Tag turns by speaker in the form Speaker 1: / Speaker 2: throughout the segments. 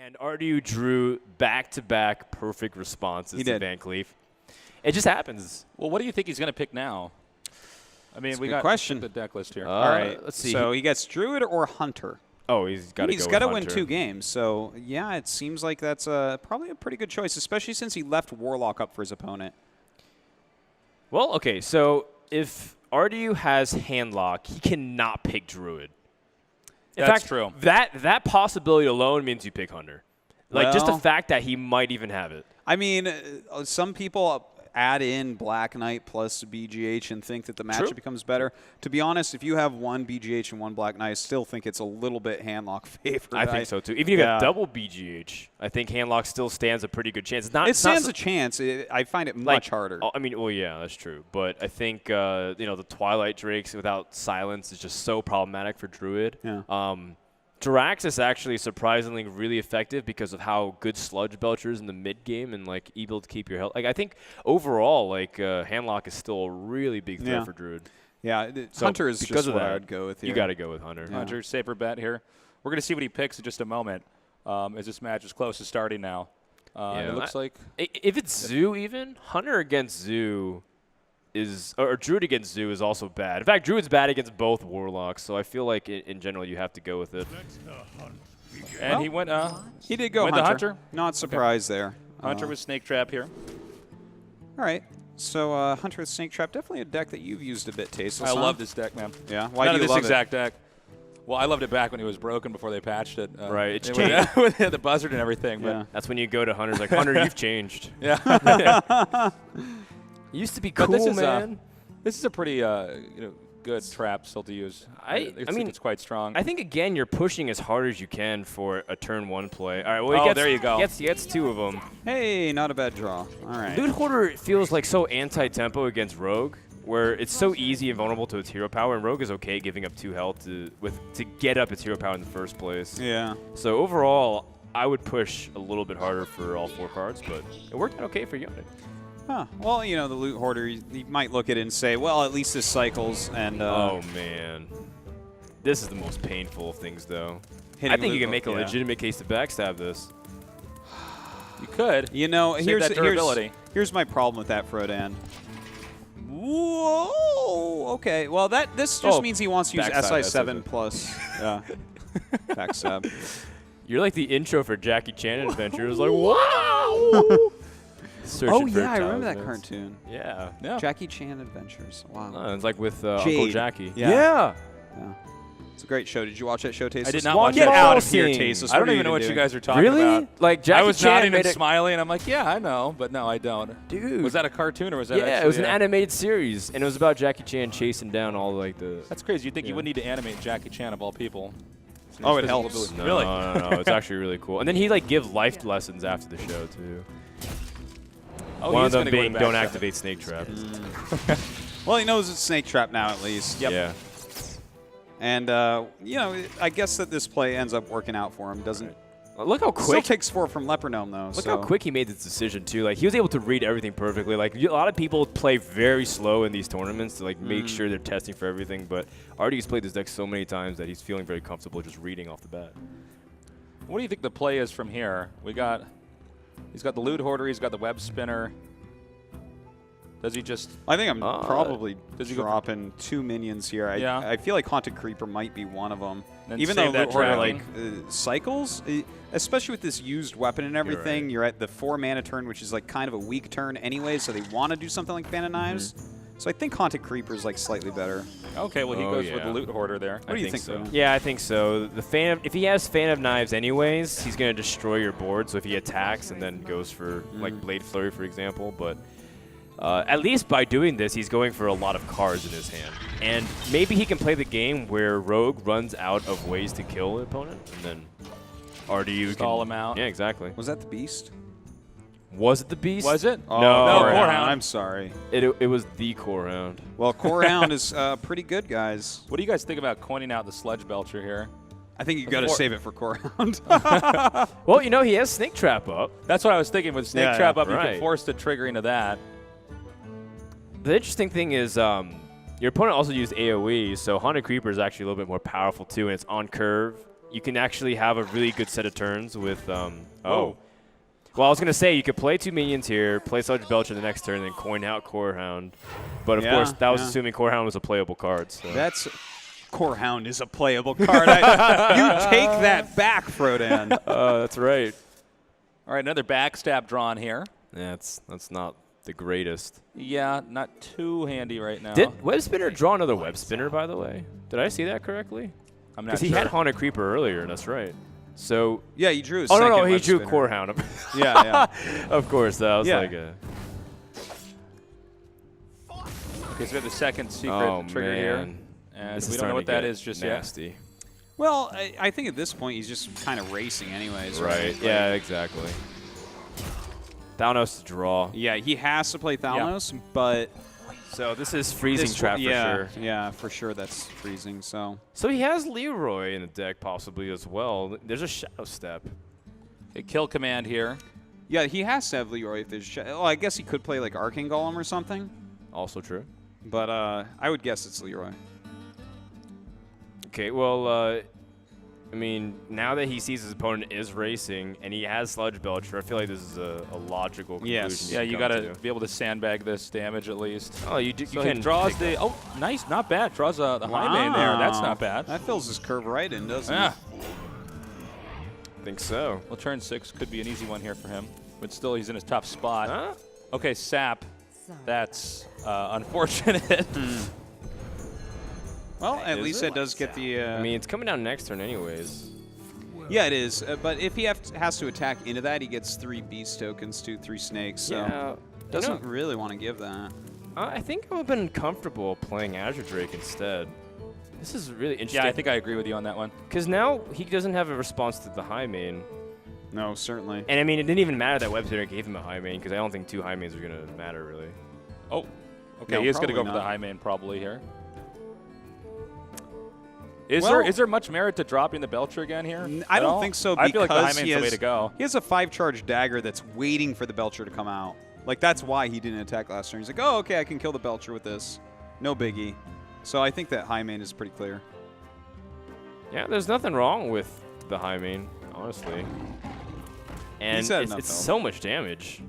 Speaker 1: And Radu drew back-to-back perfect responses to Van Cleef. It just happens.
Speaker 2: Well, what do you think he's going to pick now? I mean, we got the deck list here.
Speaker 3: All right, let's see. So he gets Druid or Hunter.
Speaker 1: Oh, he's got to go with Hunter.
Speaker 3: He's got to win 2 games. So, yeah, it seems like that's probably a pretty good choice, especially since he left Warlock up for his opponent.
Speaker 1: Well, okay, so if Radu has Handlock, he cannot pick Druid.
Speaker 2: That's true.
Speaker 1: That possibility alone means you pick Hunter. Like, just the fact that he might even have it.
Speaker 3: I mean, some people add in Black Knight plus BGH and think that the matchup becomes better. To be honest, if you have one BGH and one Black Knight, I still think it's a little bit Handlock favored.
Speaker 1: I think so, too. Even if you have double BGH, I think Handlock still stands a pretty good chance.
Speaker 3: It stands a chance. I find it much harder.
Speaker 1: I mean, well, yeah, that's true. But I think, the Twilight Drakes without Silence is just so problematic for Druid.
Speaker 3: Yeah.
Speaker 1: Jirax is actually surprisingly really effective because of how good Sludge Belcher is in the mid game and like able to keep your health. Like I think overall, like Handlock is still a really big threat for Druid.
Speaker 3: Yeah, so Hunter is just what I would go with here.
Speaker 1: You got to go with Hunter.
Speaker 2: Yeah. Hunter, safer bet here. We're going to see what he picks in just a moment as this match is close to starting now. It looks like
Speaker 1: if it's Zoo even, Hunter against Zoo or Druid against Zoo is also bad. In fact, Druid's bad against both Warlocks, so I feel like in general you have to go with it.
Speaker 2: And he went.
Speaker 3: He did go Hunter. Not surprised there.
Speaker 2: Hunter with Snake Trap here.
Speaker 3: All right. So Hunter with Snake Trap, definitely a deck that you've used a bit, Tasteless.
Speaker 2: I love this deck, man.
Speaker 3: Yeah. Why do you love it?
Speaker 2: This exact deck. Well, I loved it back when it was broken before they patched it.
Speaker 1: Right. It's changed.
Speaker 2: With the buzzard and everything.
Speaker 3: Yeah.
Speaker 2: But
Speaker 1: that's when you go to Hunter's like, Hunter, you've changed.
Speaker 2: Yeah.
Speaker 1: Used to be cool, man.
Speaker 2: This is a pretty good trap still to use. I mean, it's quite strong.
Speaker 1: I think, again, you're pushing as hard as you can for a turn 1 play. All right, well,
Speaker 2: there you go.
Speaker 1: He gets 2 of them.
Speaker 3: Hey, not a bad draw. All right.
Speaker 1: Loot Hoarder feels like so anti-tempo against Rogue, where it's so easy and vulnerable to its hero power, and Rogue is okay giving up 2 health to get up its hero power in the first place.
Speaker 3: Yeah.
Speaker 1: So overall, I would push a little bit harder for all 4 cards, but it worked out okay for Yone.
Speaker 3: Huh. Well, the Loot Hoarder, you might look at it and say, well, at least this cycles. And
Speaker 1: oh, man. This is the most painful of things, though. I think you can make a legitimate case to backstab this.
Speaker 2: You could.
Speaker 3: Here's my problem with that, Frodan. Whoa! Okay. Well, this just means he wants to use SI7 plus backstab.
Speaker 1: You're like the intro for Jackie Chan Adventure. It was like, wow!
Speaker 3: I remember that cartoon.
Speaker 1: Yeah.
Speaker 3: Jackie Chan Adventures. Wow.
Speaker 1: It's like with Uncle Jackie.
Speaker 3: Yeah. It's a great show. Did you watch that show, Tasteless?
Speaker 2: I did not watch
Speaker 3: Get
Speaker 2: that.
Speaker 3: out of here, Tasteless.
Speaker 2: I don't even know what you guys are talking
Speaker 1: really?
Speaker 2: about.
Speaker 1: Like Jackie
Speaker 2: I was
Speaker 1: Chan
Speaker 2: nodding and smiling, and I'm like, yeah, I know, but no, I don't.
Speaker 1: Dude.
Speaker 2: Was that a cartoon or was that
Speaker 1: it was an animated series, and it was about Jackie Chan chasing down all like the...
Speaker 2: That's crazy. You'd think you would need to animate Jackie Chan of all people.
Speaker 3: Oh, it helps.
Speaker 1: No,
Speaker 2: really?
Speaker 1: No. It's actually really cool. And then he give life lessons after the show, too. One of them being don't activate Snake Trap.
Speaker 3: Well, he knows it's Snake Trap now at least.
Speaker 2: Yep.
Speaker 1: Yeah.
Speaker 3: And, I guess that this play ends up working out for him. Doesn't
Speaker 1: Look how quick.
Speaker 3: Still takes 4 from Leopardome, though.
Speaker 1: Look how quick he made this decision, too. Like, he was able to read everything perfectly. Like, a lot of people play very slow in these tournaments to, make sure they're testing for everything. But Artie's played this deck so many times that he's feeling very comfortable just reading off the bat.
Speaker 2: What do you think the play is from here? He's got the Loot Hoarder. He's got the Web Spinner. Does he just...
Speaker 3: I think I'm probably dropping 2 minions here. I feel like Haunted Creeper might be one of them. Even though Loot Hoarder, cycles, especially with this used weapon and everything, you're at the 4 mana turn, which is kind of a weak turn anyway, so they want to do something like Fan of Knives. So I think Haunted Creeper is slightly better.
Speaker 2: Okay, well, he goes with the Loot Hoarder there.
Speaker 3: What do you think
Speaker 1: so? Yeah, I think so. If he has Fan of Knives anyways, he's going to destroy your board. So if he attacks and then goes for, Blade Flurry, for example, but... at least by doing this, he's going for a lot of cards in his hand. And maybe he can play the game where Rogue runs out of ways to kill an opponent, and then RDU
Speaker 2: stall him out.
Speaker 1: Yeah, exactly.
Speaker 3: Was that the Beast?
Speaker 1: Was it the Beast?
Speaker 2: Was it?
Speaker 3: Oh,
Speaker 1: no,
Speaker 2: Corehound.
Speaker 3: I'm sorry.
Speaker 1: It was the Corehound.
Speaker 3: Well, Corehound is pretty good, guys.
Speaker 2: What do you guys think about coining out the Sludge Belcher here?
Speaker 3: I think you got to save it for Corehound.
Speaker 1: Well, he has Snake Trap up.
Speaker 2: That's what I was thinking. With Snake Trap up, you can force the trigger into that.
Speaker 1: The interesting thing is your opponent also used AoE, so Haunted Creeper is actually a little bit more powerful too, and it's on curve. you can actually have a really good set of turns with Well, I was going to say you could play 2 minions here, play Sludge Belcher the next turn, and then coin out Core Hound. But, of course, that was assuming Core Hound was a playable card. So.
Speaker 3: Core Hound is a playable card. You take that back, Frodan.
Speaker 1: That's right.
Speaker 2: All right, another backstab drawn here.
Speaker 1: Yeah, that's not the greatest.
Speaker 2: Yeah, not too handy right now.
Speaker 1: Did Web Spinner draw another Web Spinner, by the way? Did I see that correctly?
Speaker 2: I'm not sure.
Speaker 1: Because he had Haunted Creeper earlier, that's right. So
Speaker 3: yeah, he drew his
Speaker 1: second
Speaker 3: no,
Speaker 1: he drew
Speaker 3: Spinner.
Speaker 1: Core Hound.
Speaker 3: yeah.
Speaker 1: Of course, that was like a...
Speaker 2: Okay, so we have the second secret trigger here. And we don't know what that is just
Speaker 1: nasty.
Speaker 2: yet.
Speaker 3: Well, I think at this point he's just kind of racing anyways.
Speaker 1: Right, yeah, exactly. Thalnos to draw.
Speaker 3: Yeah, he has to play Thalnos, but...
Speaker 1: So this is freezing trap for sure.
Speaker 3: Yeah, for sure that's freezing. So
Speaker 1: he has Leroy in the deck possibly as well. There's a Shadow Step.
Speaker 2: A kill command here.
Speaker 3: Yeah, he has to have Leroy if there's... Well, I guess he could play like Arcane Golem or something.
Speaker 1: Also true.
Speaker 3: But I would guess it's Leroy.
Speaker 1: Okay, well, I mean, now that he sees his opponent is racing and he has Sludge Belcher, I feel like this is a logical conclusion.
Speaker 3: Yes.
Speaker 2: Yeah, you got to be able to sandbag this damage at least.
Speaker 1: Oh, you do.
Speaker 2: So
Speaker 1: you
Speaker 2: he draws the. Oh, nice, not bad. Draws the high main there. That's not bad.
Speaker 3: That fills his curve right in, doesn't it?
Speaker 2: Yeah.
Speaker 1: I think so.
Speaker 2: Well, turn 6 could be an easy one here for him, but still he's in his tough spot.
Speaker 1: Huh?
Speaker 2: Okay, Sap. That's unfortunate.
Speaker 3: Well, at least it does get the...
Speaker 1: I mean, it's coming down next turn anyways.
Speaker 3: Yeah, it is. But if he has to attack into that, he gets 3 beast tokens to 3 snakes. So
Speaker 1: yeah,
Speaker 3: doesn't really want to give that.
Speaker 1: I think I would have been comfortable playing Azure Drake instead. This is really interesting.
Speaker 2: Yeah, I think I agree with you on that one.
Speaker 1: Because now he doesn't have a response to the high main.
Speaker 3: No, certainly.
Speaker 1: And I mean, it didn't even matter that Web Spinner gave him a high main because I don't think 2 high mains are going to matter really.
Speaker 2: Oh, okay.
Speaker 3: No,
Speaker 2: he is going to go for the high main probably here. Is there much merit to dropping the Belcher again here?
Speaker 3: I don't think so because
Speaker 2: I feel like the high main's the way to go.
Speaker 3: He has a 5-charge dagger that's waiting for the Belcher to come out. Like, that's why he didn't attack last turn. He's like, oh, okay, I can kill the Belcher with this. No biggie. So I think that high main is pretty clear.
Speaker 1: Yeah, there's nothing wrong with the high main, honestly. And it's so much damage.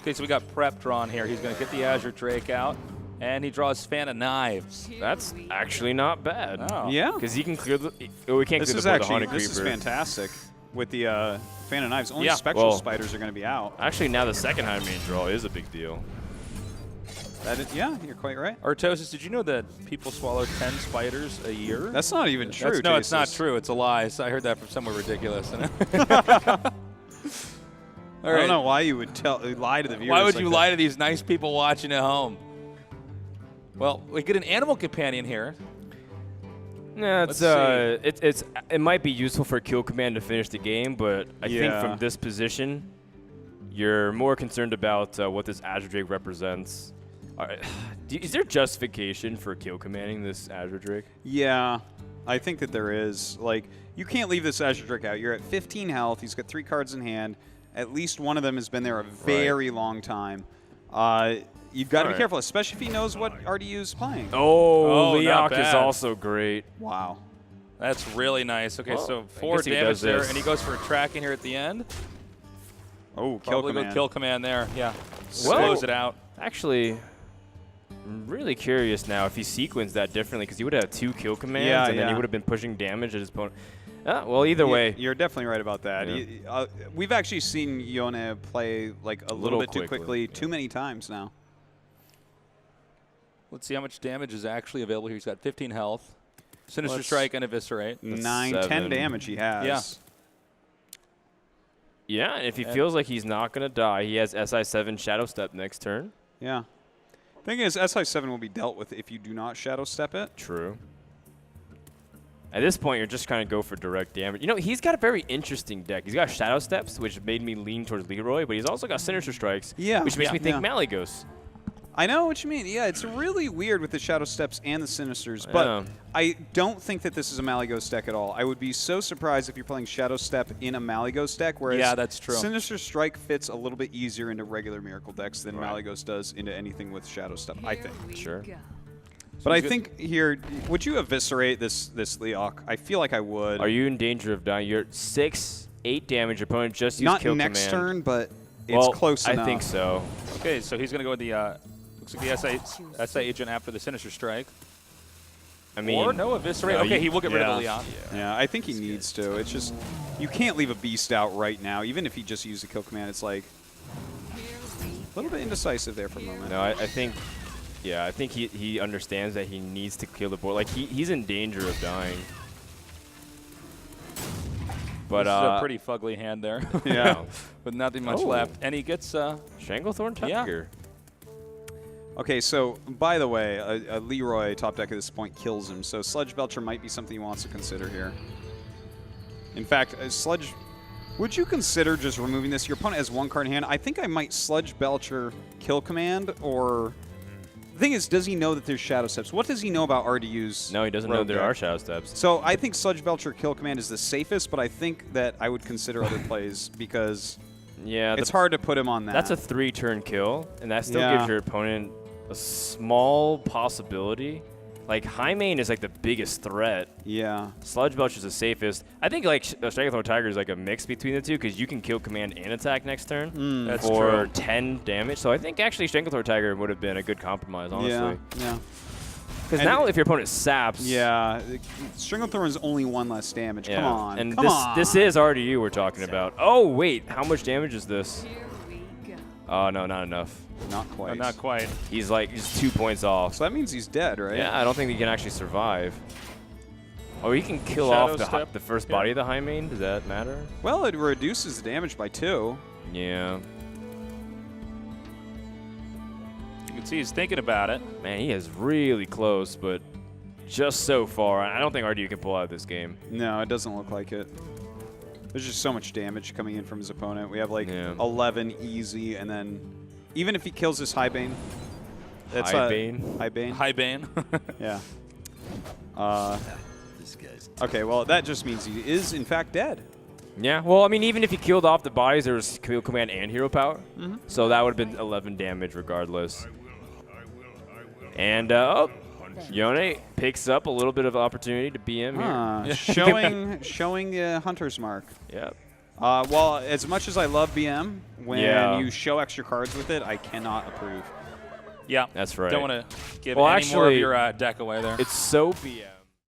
Speaker 2: Okay, so we got prep drawn here. He's going to get the Azure Drake out. And he draws Fan of Knives.
Speaker 1: That's actually not bad.
Speaker 2: Oh.
Speaker 3: Yeah.
Speaker 1: Because he can clear the... Oh, we can't clear the board with Haunted Creeper.
Speaker 3: This is fantastic with the Fan of Knives. Only Spectral Spiders are going to be out.
Speaker 1: Actually, now the second high main draw is a big deal.
Speaker 3: Yeah, you're quite right.
Speaker 2: Artosis, did you know that people swallow 10 spiders a year?
Speaker 3: That's not even true.
Speaker 2: No, it's not true. It's a lie. So I heard that from somewhere ridiculous.
Speaker 3: I don't know why you would lie to the viewers.
Speaker 2: Why would you lie to these nice people watching at home? Well, we get an animal companion here.
Speaker 1: Yeah, it might be useful for kill command to finish the game, but I think from this position, you're more concerned about what this Azure Drake represents. Is there justification for kill commanding this Azure Drake?
Speaker 3: Yeah, I think that there is. Like, you can't leave this Azure Drake out. You're at 15 health. He's got 3 cards in hand. At least one of them has been there a very long time. You've got to be careful, especially if he knows what RDU is playing.
Speaker 1: Oh, Leok is also great.
Speaker 3: Wow.
Speaker 2: That's really nice. Okay, so 4 damage there, and he goes for a tracking here at the end.
Speaker 3: Oh,
Speaker 2: kill command there. Yeah, slows it out.
Speaker 1: Actually, I'm really curious now if he sequenced that differently, because he would have 2 kill commands, and then he would have been pushing damage at his opponent. Well, either way.
Speaker 3: You're definitely right about that. Yeah. We've actually seen Yone play like a little bit too quickly too many times now.
Speaker 2: Let's see how much damage is actually available here. He's got 15 health. Sinister Strike and Eviscerate.
Speaker 3: 10 damage he has.
Speaker 2: Yeah.
Speaker 1: Yeah, and if he feels like he's not going to die, he has SI7 Shadow Step next turn.
Speaker 3: Yeah. Thing is, SI7 will be dealt with if you do not Shadow Step it.
Speaker 1: True. At this point, you're just kind of go for direct damage. You know, he's got a very interesting deck. He's got Shadow Steps, which made me lean towards Leroy, but he's also got Sinister Strikes, which makes me think Malygos.
Speaker 3: I know what you mean. Yeah, it's really weird with the Shadow Steps and the Sinisters, but I don't think that this is a Malygos deck at all. I would be so surprised if you're playing Shadow Step in a Malygos deck, whereas
Speaker 2: that's true.
Speaker 3: Sinister Strike fits a little bit easier into regular Miracle decks than Malygos does into anything with Shadow Step, I think.
Speaker 1: Sure.
Speaker 3: But I think here, would you eviscerate this Leok? I feel like I would.
Speaker 1: Are you in danger of dying? You're 8 damage. Your opponent just used kill command.
Speaker 3: Not next turn, but it's close enough.
Speaker 1: I think so.
Speaker 2: Okay, so he's going to go with the looks like the SI agent after the Sinister Strike.
Speaker 1: I mean,
Speaker 2: or no eviscerate. Okay, he will get rid of the Leok.
Speaker 3: Yeah, I think he needs to. It's just, you can't leave a beast out right now. Even if he just used a kill command, it's like a little bit indecisive there for a moment.
Speaker 1: No, I think, yeah, I think he understands that he needs to kill the board. Like, he's in danger of dying. But
Speaker 2: this is a pretty fugly hand there.
Speaker 3: Yeah.
Speaker 2: With nothing much left. And he gets
Speaker 1: Stranglethorn Tiger.
Speaker 3: Okay, so by the way, a Leroy top deck at this point kills him, so Sludge Belcher might be something he wants to consider here. In fact, Sludge, would you consider just removing this? Your opponent has 1 card in hand. I think I might Sludge Belcher kill command, or the thing is, does he know that there's Shadow Steps? What does he know about RDU's?
Speaker 1: No, he doesn't know there are Shadow Steps.
Speaker 3: So I think Sludge Belcher kill command is the safest, but I think that I would consider other plays because it's hard to put him on that.
Speaker 1: That's a 3-turn kill, and that still gives your opponent a small possibility. Like, High Main is like the biggest threat.
Speaker 3: Yeah.
Speaker 1: Sludge Belcher is the safest. I think like Stranglethorn Tiger is like a mix between the two because you can kill command and attack next turn
Speaker 2: That's
Speaker 1: for
Speaker 2: true.
Speaker 1: 10 damage. So I think actually Stranglethorn Tiger would have been a good compromise, honestly.
Speaker 3: Yeah.
Speaker 1: Because now if your opponent saps.
Speaker 3: Yeah. Stranglethorn is only 1 less damage.
Speaker 1: Yeah.
Speaker 3: Come on.
Speaker 1: And
Speaker 3: Come
Speaker 1: this is RDU we're talking about. Oh, wait. How much damage is this? Oh, no, not enough.
Speaker 3: Not quite.
Speaker 2: Not quite.
Speaker 1: He's 2 points off.
Speaker 3: So that means he's dead, right?
Speaker 1: Yeah, I don't think he can actually survive. Oh, he can kill
Speaker 2: Shadow
Speaker 1: off the first body of the High Main? Does that matter?
Speaker 3: Well, it reduces the damage by 2.
Speaker 1: Yeah.
Speaker 2: You can see he's thinking about it.
Speaker 1: Man, he is really close, but just so far. I don't think RDU can pull out this game.
Speaker 3: No, it doesn't look like it. There's just so much damage coming in from his opponent. We have like 11 easy, and then even if he kills this High Bane, that's
Speaker 1: High Bane?
Speaker 3: High Bane?
Speaker 2: High Bane.
Speaker 3: Yeah. Okay, well, that just means he is, in fact, dead.
Speaker 1: Yeah, well, I mean, even if he killed off the bodies, there was kill command and hero power. So that would have been 11 damage regardless. And, Yone picks up a little bit of opportunity to BM here.
Speaker 3: Showing the Hunter's Mark.
Speaker 1: Yep.
Speaker 3: Well, as much as I love BM, when you show extra cards with it, I cannot approve.
Speaker 2: Yeah.
Speaker 1: That's right.
Speaker 2: Don't want to give any more of your deck away there.
Speaker 1: It's so BS.